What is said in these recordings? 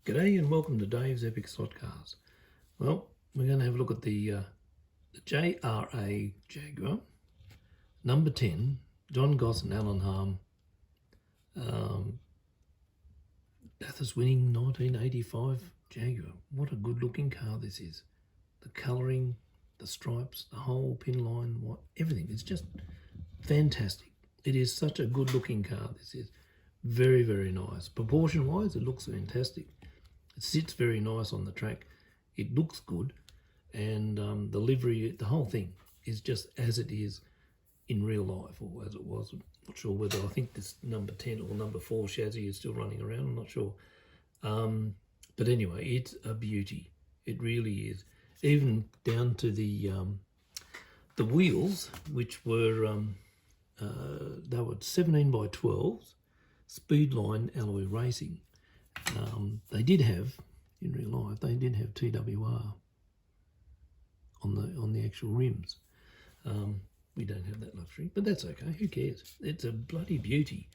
G'day and welcome to Dave's Epic Slot Cars. Well, we're going to have a look at the JRA Jaguar, number 10, John Goss and Alan Harm, Bathurst winning 1985 Jaguar. What a good looking car this is. The colouring, the stripes, the whole pin line, everything. It's just fantastic. It is such a good looking car, this is. Very, very nice. Proportion wise, it looks fantastic. It sits very nice on the track. It looks good, and the livery, the whole thing is just as it is in real life, or as it was. I'm not sure whether, I think this number 10 or number 4 chassis is still running around. I'm not sure. But anyway, it's a beauty. It really is. Even down to the wheels, which were they were 17 by 12s, Speedline alloy racing. They did have, in real life, they did have TWR on the actual rims. We don't have that luxury, but that's okay. Who cares? It's a bloody beauty.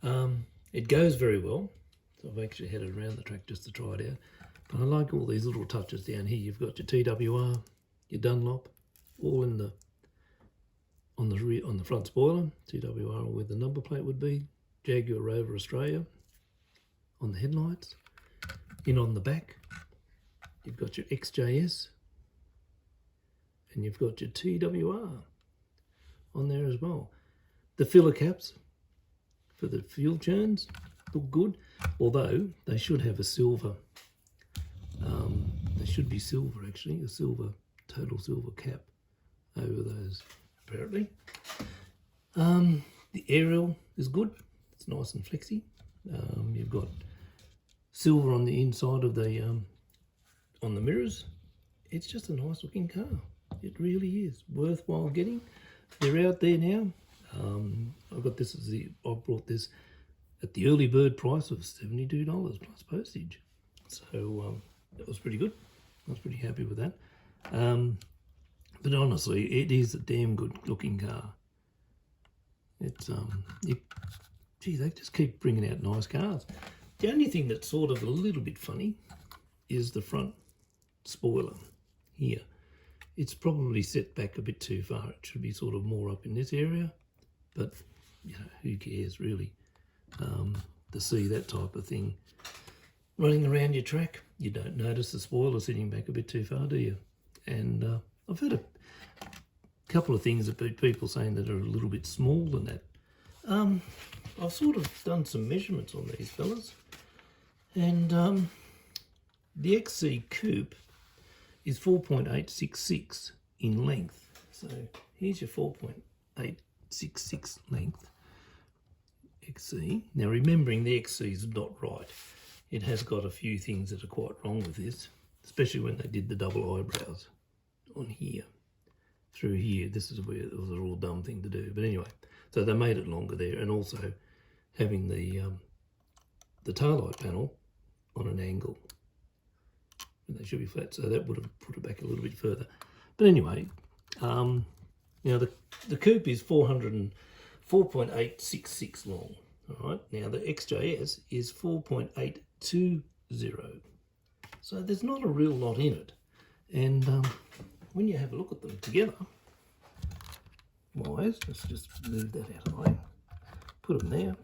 It goes very well. So I've actually headed around the track just to try it out. But I like all these little touches down here. You've got your TWR, your Dunlop, all in on the front spoiler. TWR where the number plate would be. Jaguar Rover Australia on the headlights. In on the back, you've got your Xjs, and you've got your TWR on there as well. The filler caps for the fuel churns look good, although they should have a silver. They should be silver actually, a total silver cap over those apparently. The aerial is good. It's nice and flexy. You've got silver on the inside of the on the mirrors. It's just a nice looking car. It really is worthwhile getting. They're out there now. I brought this at the early bird price of $72 plus postage. So that was pretty good. I was pretty happy with that. But honestly, it is a damn good looking car. It's gee, they just keep bringing out nice cars. The only thing that's sort of a little bit funny is the front spoiler here. It's probably set back a bit too far. It should be sort of more up in this area, but you know, who cares really? To see that type of thing running around your track, you don't notice the spoiler sitting back a bit too far, do you? And I've heard a couple of things about people saying that are a little bit small than that. I've sort of done some measurements on these fellas, and the XC Coupe is 4.866 in length. So here's your 4.866 length XC. Now remembering the XC is not right. It has got a few things that are quite wrong with this, especially when they did the double eyebrows on here. Through here, this is where it was a real dumb thing to do. But anyway, so they made it longer there, and also having the taillight panel on an angle. And they should be flat, so that would have put it back a little bit further. But anyway, now the coupe is 4.866 long. All right. Now the XJS is 4.820. So there's not a real lot in it. And when you have a look at them together, let's just move that out of the way. Put them there,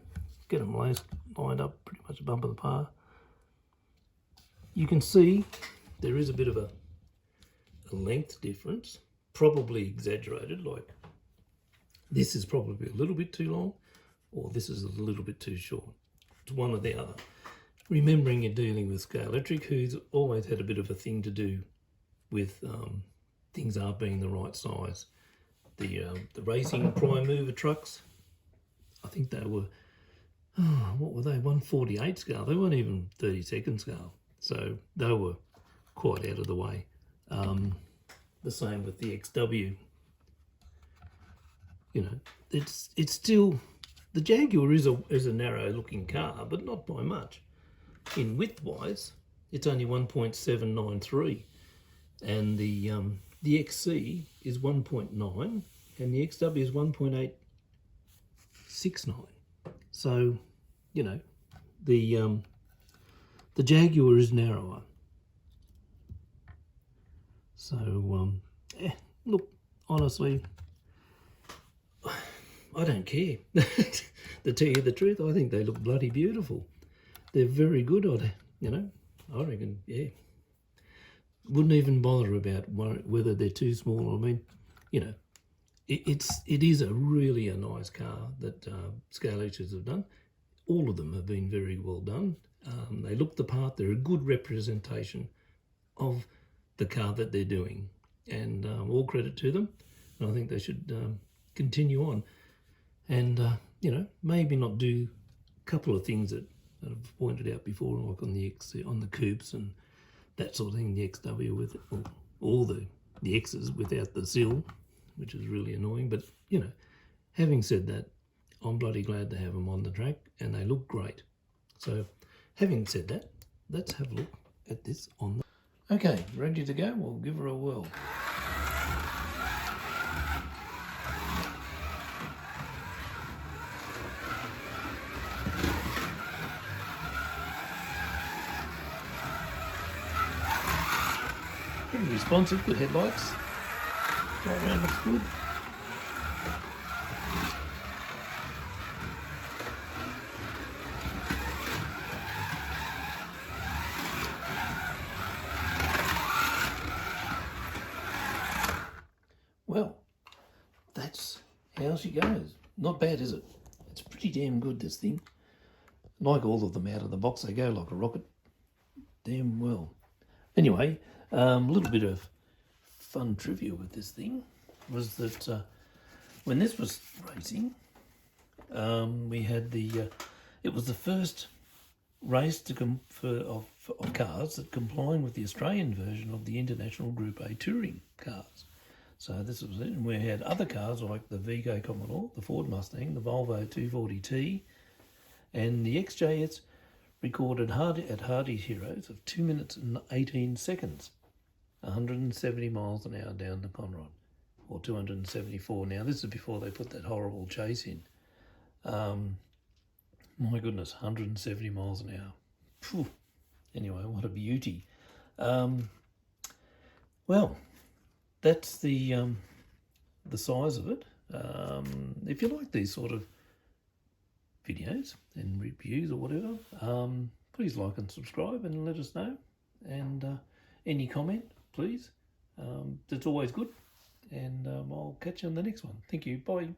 get them lined up pretty much bumper to par. You can see there is a bit of a length difference, probably exaggerated, like this is probably a little bit too long, or this is a little bit too short. It's one or the other. Remembering you're dealing with Scalextric, who's always had a bit of a thing to do with things aren't being the right size. The racing prime mover trucks, I think they were, what were they, 1/48 scale. They weren't even 32nd scale. So they were quite out of the way. The same with the XW. You know, it's still, the Jaguar is a narrow looking car, but not by much. In width wise, it's only 1.793, and the XC is 1.9, and the XW is 1.869. So, you know, the The Jaguar is narrower. So, look, honestly, I don't care. To tell you the truth, I think they look bloody beautiful. They're very good on it, you know. I reckon, yeah. Wouldn't even bother about whether they're too small. I mean, you know, it is a really nice car that Scalextric have done. All of them have been very well done. They look the part. They're a good representation of the car that they're doing, and all credit to them. And I think they should continue on, and you know, maybe not do a couple of things that I've pointed out before, like on the coupes and that sort of thing. The XW with it, or all the X's without the sill, which is really annoying. But you know, having said that, I'm bloody glad to have them on the track, and they look great. So, having said that, let's have a look at this on the... Okay, ready to go? We'll give her a whirl. Pretty responsive, good headlights. Right around looks good. Well, that's how she goes. Not bad, is it? It's pretty damn good, this thing. Like all of them out of the box, they go like a rocket. Damn well. Anyway, a little bit of fun trivia with this thing was that when this was racing, we had it was the first race of cars that complying with the Australian version of the International Group A touring cars. So this was it, and we had other cars like the Vigo Commodore, the Ford Mustang, the Volvo 240T, and the Xjs recorded at Hardy's Heroes of 2 minutes and 18 seconds, 170 miles an hour down the Conrod, or 274. Now this is before they put that horrible chase in. My goodness, 170 miles an hour. Phew. Anyway, what a beauty. Well, that's the size of it. If you like these sort of videos and reviews or whatever, please like and subscribe and let us know. And any comment, please. That's always good. And I'll catch you on the next one. Thank you. Bye.